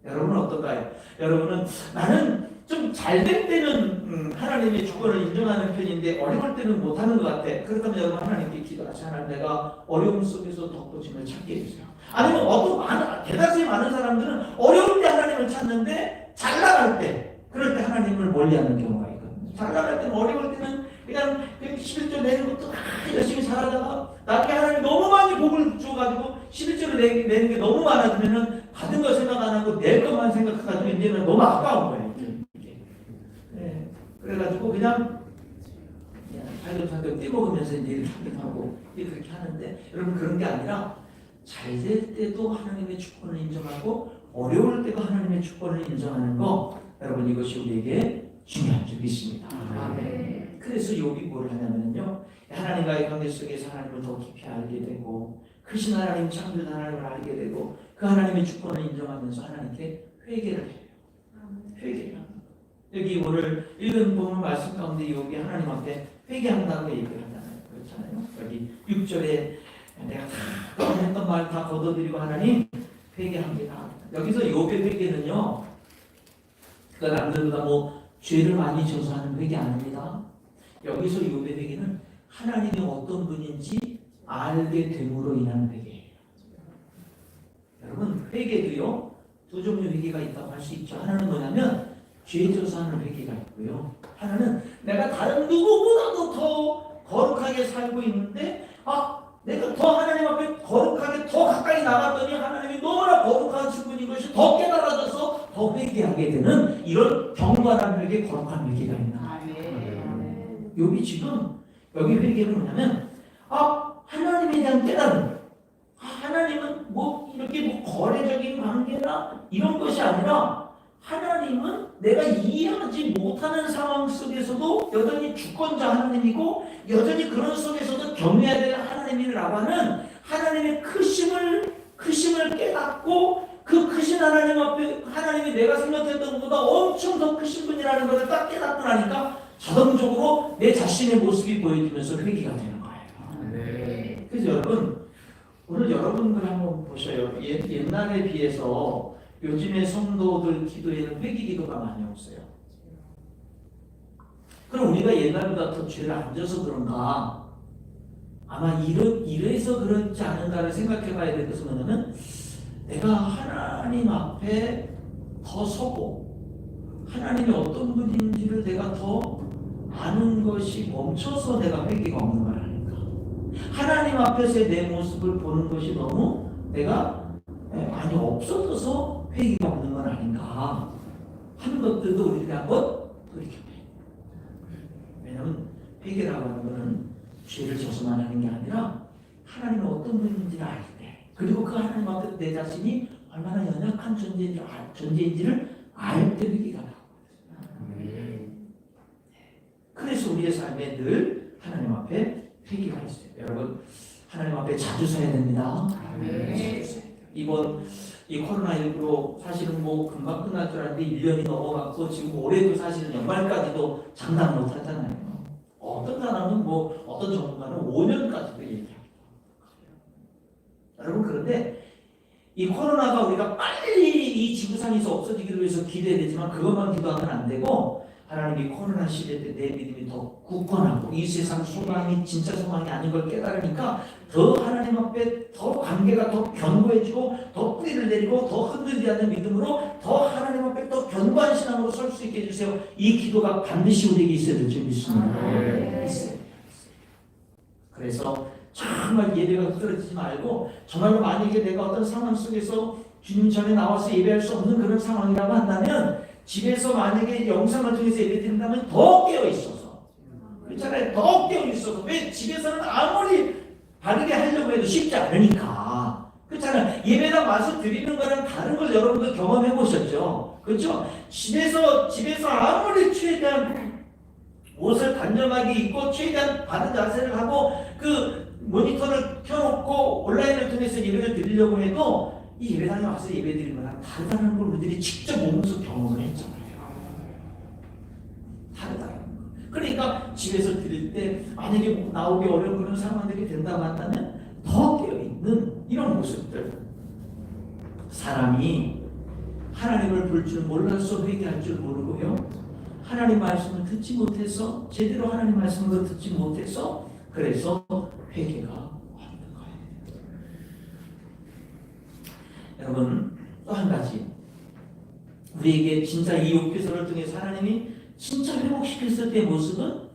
여러분은 어떨까요? 여러분은 나는 좀 잘 될 때는 하나님의 주권을 인정하는 편인데 어려울 때는 못하는 것 같아. 그렇다면 여러분 하나님께 기도하세요. 하나님, 내가 어려움 속에서 덕분을 찾게 해주세요. 아니면 대다수의 많은 사람들은 어려울 때 하나님을 찾는데 잘 나갈 때, 그럴 때 하나님을 멀리하는 경우가 있거든요. 잘 나갈 때는 어려울 때는 그냥 11조 내는 것도 열심히 잘하다가 나중에 하나님 너무 많이 복을 줘가지고 11조를 내는 게 너무 많아지면은 받은 거 생각 안 하고 낼 것만 생각해가지고 이제는 너무 아까운 거예요. 네. 그래가지고 그냥 살금 떼먹으면서 이제 이렇게 하고 그렇게 하는데 여러분, 그런 게 아니라 잘 될 때도 하나님의 주권을 인정하고 어려울 때도 하나님의 주권을 인정하는 거, 여러분 이것이 우리에게 중요한 줄 믿습니다. 아멘. 그래서 욥이 뭘 하냐면요, 하나님과의 관계 속에서 하나님을 더 깊이 알게 되고 크신 하나님, 창조된 하나님을 알게 되고 그 하나님의 주권을 인정하면서 하나님께 회개를 해요. 회개를 합니다. 여기 오늘 읽은 본문 말씀 가운데 욥이 하나님 앞에 회개한다고 얘기를 하잖아요. 그렇잖아요. 여기 6절에 내가 다 했던 말 다 걷어들이고 하나님 회개합니다. 여기서 욥의 회개는요, 그가 남들보다 뭐 죄를 많이 져서 하는 회개 아닙니다. 여기서 욥의 회개는 하나님이 어떤 분인지 알게 됨으로 인한 회개예요. 여러분 회개도요 두 종류 회개가 있다고 할 수 있죠. 하나는 뭐냐면 죄 져서 하는 회개가 있고요. 하나는 내가 다른 누구보다도 더 거룩하게 살고 있는데 내가 더 하나님 앞에 거룩하게 더 가까이 나갔더니 하나님이 너무나 거룩하신 분인 것이 더 깨달아져서 더 회개하게 되는 이런 경건한 회개, 거룩한 회개가 있는 거예요. 여기 지금 여기 회개는 뭐냐면 하나님에 대한 깨달음. 하나님은 뭐 이렇게 뭐 거래적인 관계나 이런 것이 아니라 하나님은 내가 이해하지 못하는 상황 속에서도 여전히 주권자 하나님이고 여전히 그런 속에서도 경외해야 될 하나님이라고 하는 하나님의 크심을 깨닫고 그 크신 하나님 앞에 하나님이 내가 생각했던 것보다 엄청 더 크신 분이라는 것을 딱 깨닫고 나니까 자동적으로 내 자신의 모습이 보여지면서 회개가 되는 거예요. 네. 그래서 여러분 오늘 여러분들 한번 보셔요. 옛날에 비해서 요즘의 성도들 기도에는 회개 기도가 많이 없어요. 그럼 우리가 옛날보다 더 죄를 안 져서 그런가? 아마 이래서 그렇지 않은가를 생각해 봐야 될 것은 뭐냐면 내가 하나님 앞에 더 서고 하나님이 어떤 분인지를 내가 더 아는 것이 멈춰서 내가 회개가 없는 걸 아닌가? 하나님 앞에서의 내 모습을 보는 것이 너무 내가 많이 없어져서 회개가 없는 건 아닌가 하는 것들도 우리들이 한번 돌이켜봐요. 왜냐하면 회개라고 하는 것은 죄를 져서만 하는 게 아니라 하나님이 어떤 분인지를 알 때, 그리고 그 하나님 앞에 내 자신이 얼마나 연약한 존재인지를 알 때 회개가 나오거든요. 그래서 우리의 삶에 늘 하나님 앞에 회개가 있어요. 여러분 하나님 앞에 자주 서야 됩니다. 이번 이 코로나19로 사실은 뭐 금방 끝날 줄 알았는데 1년이 넘어갔고 지금 올해도 사실은 연말까지도 장담 못 하잖아요. 어떤 사람은 뭐 어떤 전문가는 5년까지도 얘기합니다. 여러분 그런데 이 코로나가 우리가 빨리 이 지구상에서 없어지기를 위해서 기도해야 되지만 그것만 기도하면 안 되고 하나님이 코로나 시대 때 내 믿음이 더 굳건하고 이 세상 소망이 진짜 소망이 아닌 걸 깨달으니까 더 하나님 앞에 더 관계가 더 견고해지고 더 뿌리를 내리고 더 흔들리지 않는 믿음으로 더 하나님 앞에 더 견고한 신앙으로 설 수 있게 해주세요. 이 기도가 반드시 우리에게 있어야 될 줄 믿습니다. 있어요. 그래서 정말 예배가 흐트러지지 말고 정말로 만약에 내가 어떤 상황 속에서 주님 전에 나와서 예배할 수 없는 그런 상황이라고 한다면 집에서 만약에 영상을 통해서 예배드린다면 더 깨어있어서 그렇잖아요. 더 깨어있어서 왜 집에서는 아무리 바르게 하려고 해도 쉽지 않으니까 그렇잖아요. 예배당 와서 드리는 거랑 다른 걸 여러분도 경험해 보셨죠. 그렇죠? 집에서 아무리 최대한 옷을 단정하게 입고 최대한 바른 자세를 하고 그 모니터를 켜놓고 온라인을 통해서 예배를 드리려고 해도 이 예배당에 와서 예배 드리는 거랑 다르다는 걸 우리들이 직접 몸소 경험을 했잖아요. 다르다는 거. 그러니까 집에서 드릴 때 만약에 나오기 어려운 그런 상황들이 된다고 한다면 더 깨어있는 이런 모습들. 사람이 하나님을 볼 줄 몰라서 회개할 줄 모르고요. 하나님 말씀을 듣지 못해서 제대로 하나님 말씀을 듣지 못해서 그래서 회개가 없는 거예요. 여러분 또 한 가지 우리에게 진짜 이 욥기서를 통해서 하나님이 진짜 회복시켰을 때의 모습은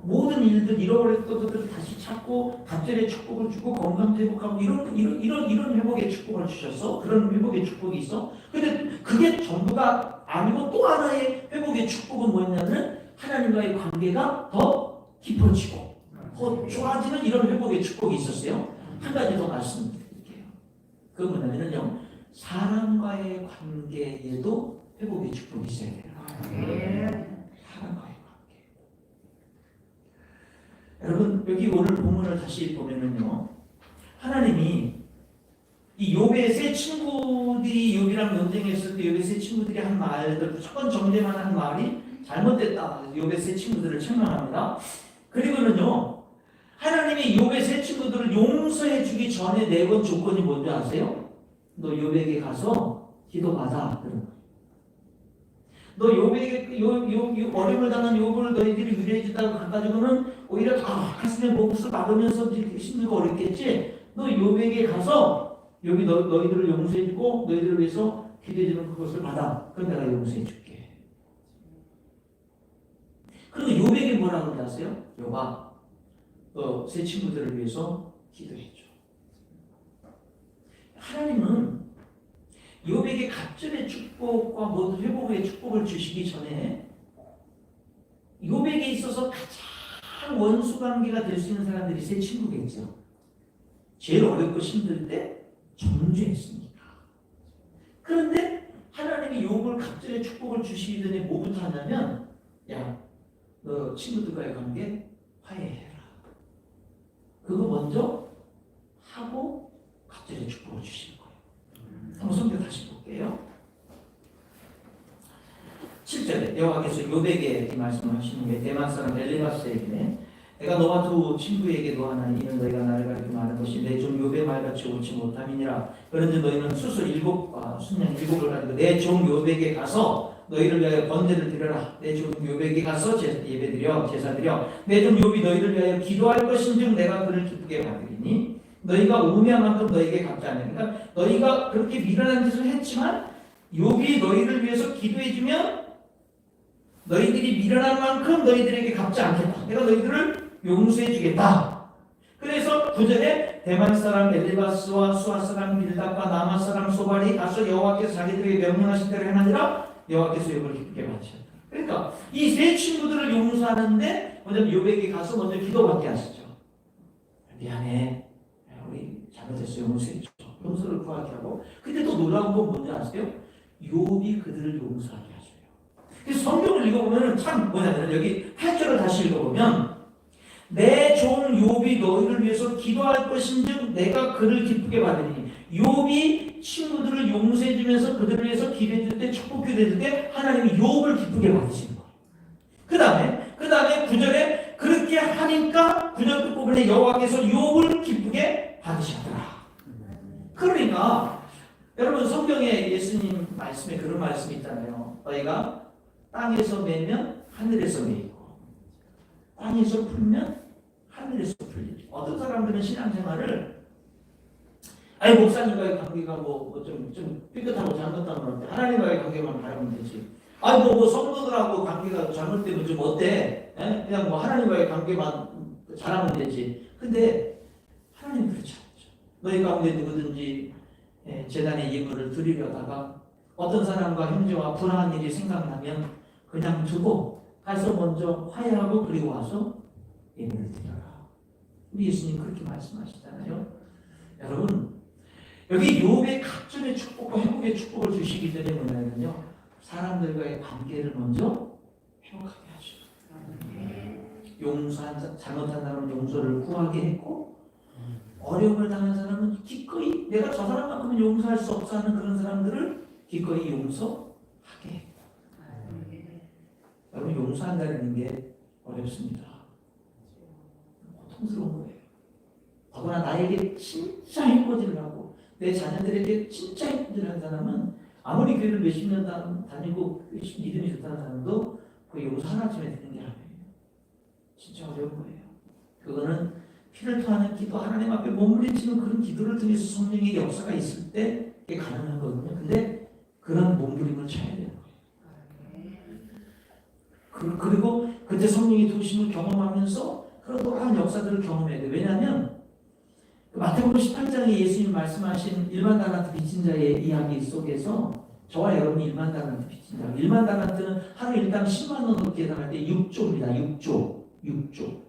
모든 일들 잃어버렸던 것들을 다시 찾고 갑절의 축복을 주고 건강 회복하고 이런 회복의 축복을 주셔서 그런 회복의 축복이 있어. 근데 그게 전부가 아니고 또 하나의 회복의 축복은 뭐였냐면 하나님과의 관계가 더 깊어지고 더 좋아지는 이런 회복의 축복이 있었어요. 한 가지 더 말씀드릴게요. 그건 뭐냐면요 사람과의 관계에도 회복의 축복이 있어야 돼요. 사람과의 관계. 여러분 여기 오늘 본문을 다시 보면은요 하나님이 이 욥의 세 친구들이 욥이랑 논쟁했을 때 욥의 세 친구들이 한 말들 무조건 정죄만 한 말이 잘못됐다. 욥의 세 친구들을 책망합니다. 그리고는요 하나님이 욥의 세 친구들을 용서해 주기 전에 내건 조건이 뭔지 아세요? 너 욥에게 가서 기도받아. 너 욥에게 어려움을 당한 욥을 너희들이 위로해준다고 가가지고는 오히려 다 가슴에 몫을 막으면서 힘들고 어렵겠지. 너 욥에게 가서 욥이 너희들을 용서해주고 너희들을 위해서 기대해주는 그것을 받아. 그럼 내가 용서해줄게. 그리고 욥에게 뭐라고 그러세요? 욥아, 너 새 친구들을 위해서 기도해줘. 하나님은 욥에게 갑절의 축복과 모든 회복의 축복을 주시기 전에 욥에게 있어서 가장 원수 관계가 될 수 있는 사람들이 세 친구겠죠. 제일 어렵고 힘들 때 정죄했습니다. 그런데 하나님이 욥을 갑절의 축복을 주시기 전에 뭐부터 하냐면, 야, 너 친구들과의 관계 화해해라. 그거 먼저 하고 갑절의 축복을 주시는 거예요. 한번 성경 다시 볼게요. 7절에 여호와께서 욥에게 이 말씀을 하시는 게 대만 사람 엘리바스에게 내가 너와 두 친구에게도 하나니 이는 너희가 나를 가리켜 말한 것이 내 종 욥의 말같이 옳지 못함이니라. 그런데 너희는 수술 7과 순양 7을 가지고 내 종 욥에게 가서 너희를 위하여 번제를 드려라. 내 종 욥에게 가서 예배드려 제사드려 내 종 욥이 너희를 위하여 기도할 것인즉 내가 그를 기쁘게 받으리니 너희가 우매한 만큼 너희에게 갚지 않으니. 그러니까 너희가 그렇게 미련한 짓을 했지만 욥이 너희를 위해서 기도해주면 너희들이 미련한 만큼 너희들에게 갚지 않겠다. 내가 너희들을 용서해주겠다. 그래서 9절에 대만 사람 엘리바스와 수아 사람 빌닷과 나마 사람 소발이 가서 여호와께서 자기들에게 명령하신 대로 행하니라. 여호와께서 욥을 기쁘게 받으셨다. 그러니까 이 세 친구들을 용서하는데 먼저 욥에게 가서 먼저 기도받게 하시죠. 미안해, 우리 잘못했어, 용서해줘. 용서를 구하게 하고. 근데 또 놀라운 건 뭔지 아세요? 욥이 그들을 용서하게 하셔요. 그래서 성경을 읽어보면 참 뭐냐면 여기 8절을 다시 읽어보면 내 종 욥이 너희를 위해서 기도할 것인즉 내가 그를 기쁘게 받으니. 욥이 친구들을 용서해주면서 그들을 위해서 기도해줄 때 축복 기도해줄 때 하나님이 욥을 기쁘게 받으시는 거예요. 그 다음에 9절에 그렇게 하니까 9절 끝부분에 여호와께서 욥을 기쁘게 받으셨더라. 그러니까 여러분 성경에 예수님 말씀에 그런 말씀이 있잖아요. 너희가 땅에서 매면 하늘에서 매이고 땅에서 풀면 하늘에서 풀리죠. 어떤 사람들은 신앙생활을 목사님과의 관계가 좀 삐끗하고 잘못하면 어때? 하나님과의 관계만 바라보면 되지. 성도들하고 관계가 잘못되면 좀 어때? 그냥 하나님과의 관계만 잘하면 되지. 근데 하나님 그렇지 않죠. 너희 가운데 누구든지 제단에 예물을 드리려다가 어떤 사람과 형제와 불화한 일이 생각나면 그냥 두고 가서 먼저 화해하고 그리고 와서 예물을 드려라. 우리 예수님 그렇게 말씀하시잖아요. 여러분 여기 욥의 각종의 축복과 회복의 축복을 주시기 전에 뭐냐면요, 사람들과의 관계를 먼저 회복하게 하시고, 용서한 잘못한 사람은 용서를 구하게 했고, 어려움을 당한 사람은 기꺼이 내가 저 사람만큼은 용서할 수 없어 하는 그런 사람들을 기꺼이 용서하게 했고. 여러분 용서한다는 게 어렵습니다. 고통스러운 거예요. 더구나 나에게 진짜 해코지를 하고 내 자녀들에게 진짜 해코지를 한 사람은 아무리 교회를 몇십 년 다니고 믿음이 좋다는 사람도 그 용서 하나쯤에 되는 게 아니에요. 진짜 어려운 거예요. 그거는 피를 토하는 기도, 하나님 앞에 몸부림치는 그런 기도를 통해서 성령의 역사가 있을 때 그게 가능한 거거든요. 근데 그런 몸부림을 쳐야 되는 거예요. 그리고 그때 성령의 도심을 경험하면서 그런 또한 역사들을 경험해야 돼요. 왜냐하면 마태복음 18장에 예수님 말씀하신 1만 달란트 빚진 자의 이야기 속에서 저와 여러분이 1만 달란트 빚진 자, 1만 달란트는 하루 일당 10만 원으로 계산할 때 6조입니다. 6조.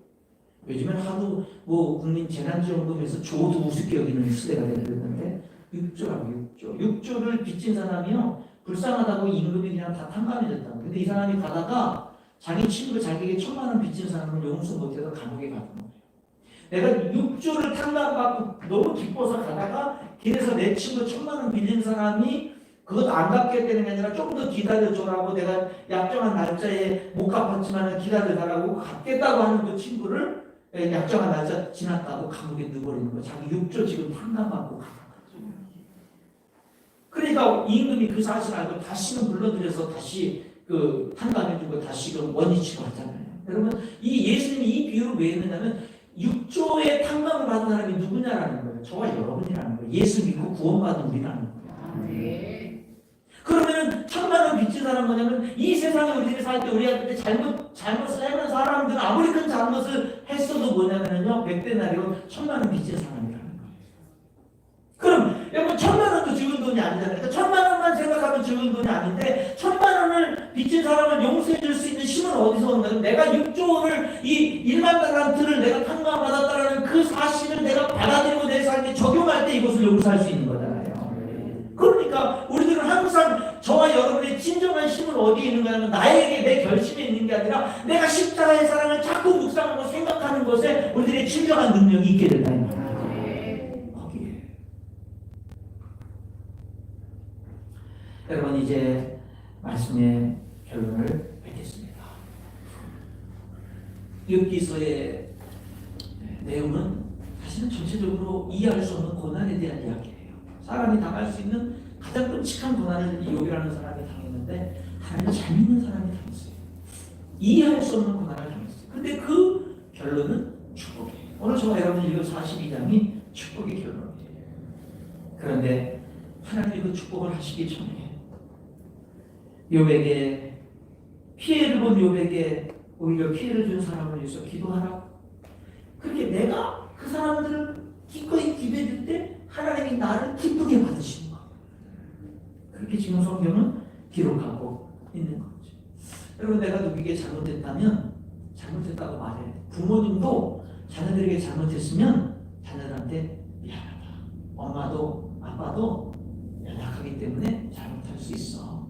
요즘엔 하도 국민 재난지원금에서 조도 우습게 여기는 시대가 되는데 6조라고 6조를 빚진 사람이요, 불쌍하다고 임금이 그냥 다 탕감해졌다고. 근데 이 사람이 가다가 자기 친구를 자기에게 1,000만 원 빚진 사람을 용서 못해서 감옥에 가는 거예요. 내가 6조를 탕감받고 너무 기뻐서 가다가 길에서 내 친구 1,000만 원 빌린 사람이 그것도 안 갚겠다는 게 아니라 좀 더 기다려줘라고, 내가 약정한 날짜에 못 갚았지만 기다려달라고 갚겠다고 하는 그 친구를 약정한 날짜 지났다고 감옥에 넣어버리는 거예요. 자기 6조 지금 탕감받고 가는 거죠. 그러니까 임금이 그 사실을 알고 다시는 불러들여서 다시 탕감해주고 다시금 원위치고 하잖아요. 여러분, 이 예수님이 이 비유를 왜 했느냐면 6조의 탕감을 받은 사람이 누구냐라는 거예요. 저와 여러분이라는 거예요. 예수 믿고 구원받은 우리라는 거예요. 네. 그러면은 천만원 빚진 사람 뭐냐면 이 세상에 우리들이 살 때 우리한테 잘못을 하는 사람들은 아무리 큰 잘못을 했어도 뭐냐면요 100데나리온 천만원 빚진 사람이라는 거예요. 그럼 여러분 1000만원도 적은 돈이 아니잖아요. 그러니까 1000만원만 생각하면 적은 돈이 아닌데 1000만원을 빚진 사람을 용서해 줄 수 있는 힘은 어디서 온다면 내가 6조 원을 이 1만 달란트를 내가 탕감받았다라는 그 사실을 내가 받아들이고 내 삶에 적용할 때 이것을 용서할 수 있는 거잖아요. 그러니까 우리들은 항상 저와 여러분의 진정한 힘은 어디에 있는 거냐면 나에게 내 결심에 있는 게 아니라 내가 십자가의 사랑을 자꾸 묵상하고 생각하는 것에 우리들의 진정한 능력이 있게 된다는 거예요. 거기에. 여러분 이제 말씀의 결론을 맺겠습니다. 욥기서의 내용은 사실은 전체적으로 이해할 수 없는 고난에 대한 이야기예요. 사람이 당할 수 있는 가장 끔찍한 고난을 이 욥이라는 사람이 당했는데 하나님을 잘 믿는 사람이 당했어요. 이해할 수 없는 고난을 당했어요. 근데 그 결론은 축복이에요. 오늘 저와 여러분이 읽은 42장이 축복의 결론이에요. 그런데 하나님이 그 축복을 하시기 전에 욥에게 피해를 본 욥에게 오히려 피해를 준 사람을 위해서 기도하라. 그렇게 내가 그 사람들을 기꺼이 기도해줄 때 하나님이 나를 기쁘게 받으시는 거예요. 그렇게 지금 성경은 기록하고 있는 거죠. 여러분 내가 누구에게 잘못했다면 잘못했다고 말해. 부모님도 자녀들에게 잘못했으면 자녀들한테 미안하다. 엄마도 아빠도 연약하기 때문에 잘못할 수 있어.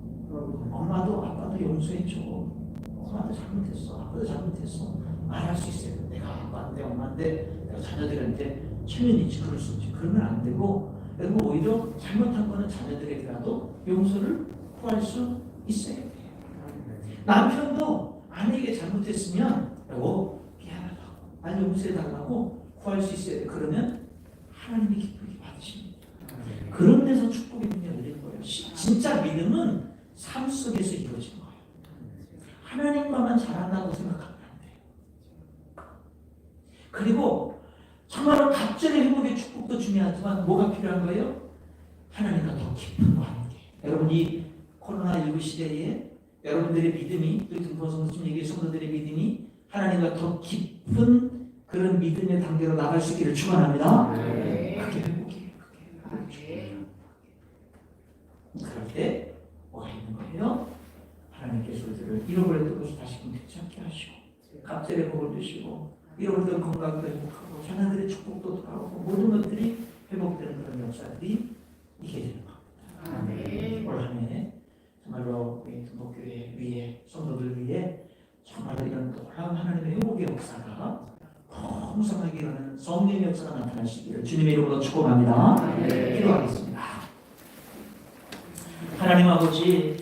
엄마도 아빠도 용서해줘. 엄마도 잘못했어. 아빠도 잘못했어. 말할 수 있어요. 내가 아빠인데 엄마인데 내가 자녀들한테 최면이지 그럴 수 없지. 그러면 안 되고 여러분 오히려 잘못한 거는 자녀들에게라도 용서를 구할 수 있어야 돼요. 남편도 아내에게 잘못했으면 여보 미안하다고 날 용서해달라고 구할 수 있어야 돼요. 그러면 하나님이 기쁘게 받으십니다. 그런 데서 축복의 능력을 내는 거예요. 진짜 믿음은 삶 속에서 이루어진 거예요. 하나님과만 잘한다고 생각하면 안 돼요. 그리고 정말로 갑절의 회복의 축복도 중요하지만 뭐가 필요한 거예요? 하나님과 더 깊은 관계. 여러분 이 코로나19 시대에 여러분들의 믿음이 또 등포성수님 얘기 성도들의 믿음이 하나님과 더 깊은 그런 믿음의 단계로 나갈 수 있기를 축원합니다. 그게 회복이에요. 그게. 그럴 때 뭐가 있는 거예요? 하나님께서 우리들을 잃어버렸던 것을 다시금 되찾게 하시고 갑절의 복을 주시고 잃어버렸던 건강도 회복하고 자녀들의 축복도 돌아오고 모든 것들이 회복되는 그런 역사들이 있게 되는 겁니다. 올 한 해 정말로 우리 등복교회 위에 성도들 위에 정말로 이런 놀라운 하나님의 회복의 역사가 풍성하게 일어나는 성령의 역사가 나타날 수 있기를 주님의 이름으로 축복합니다. 기도하겠습니다. 하나님 아버지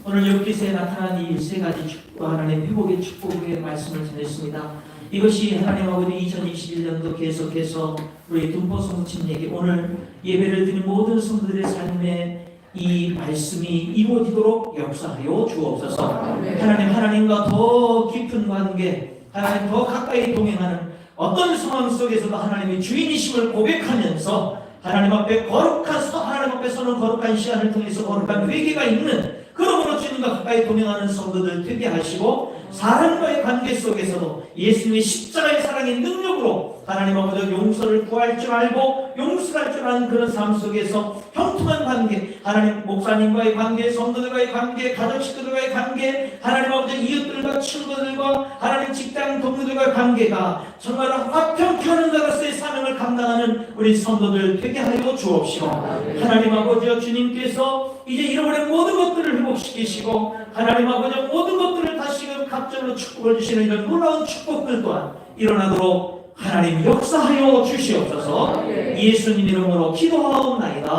오늘 욥기서에 나타난 이 세 가지 축복 하나님 회복의 축복의 말씀을 전했습니다. 이것이 하나님 아버지 2021년도 계속해서 우리 등포 성도님에게 오늘 예배를 드린 모든 성도들의 삶에 이 말씀이 이루어지도록 역사하여 주옵소서. 하나님과 더 깊은 관계, 하나님 더 가까이 동행하는 어떤 상황 속에서도 하나님의 주인이심을 고백하면서 하나님 앞에 하나님 앞에 서는 거룩한 시간을 통해서 거룩한 회개가 있는 그러므로 주님과 가까이 동행하는 성도들 되게 하시고 사람과의 관계 속에서도 예수님의 십자가의 사랑의 능력으로 하나님 아버지 용서를 구할 줄 알고 용서할 줄 아는 그런 삶 속에서 형통한 관계, 하나님 목사님과의 관계, 성도들과의 관계, 가족 식구들과의 관계, 하나님 아버지 이웃들과 친구들과 하나님 직장 동료들과의 관계가 정말 화평케 하는 자로서의 사명을 감당하는 우리 성도들 되게 하여 주옵시고 하나님 아버지 주님께서 이제 잃어버린 모든 것들을 회복시키시고 하나님 아버지 모든 것들을 다시금 갑절로 축복을 주시는 이런 놀라운 축복들 또한 일어나도록 하나님 역사하여 주시옵소서. 예수님 이름으로 기도하옵나이다.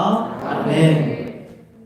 아멘.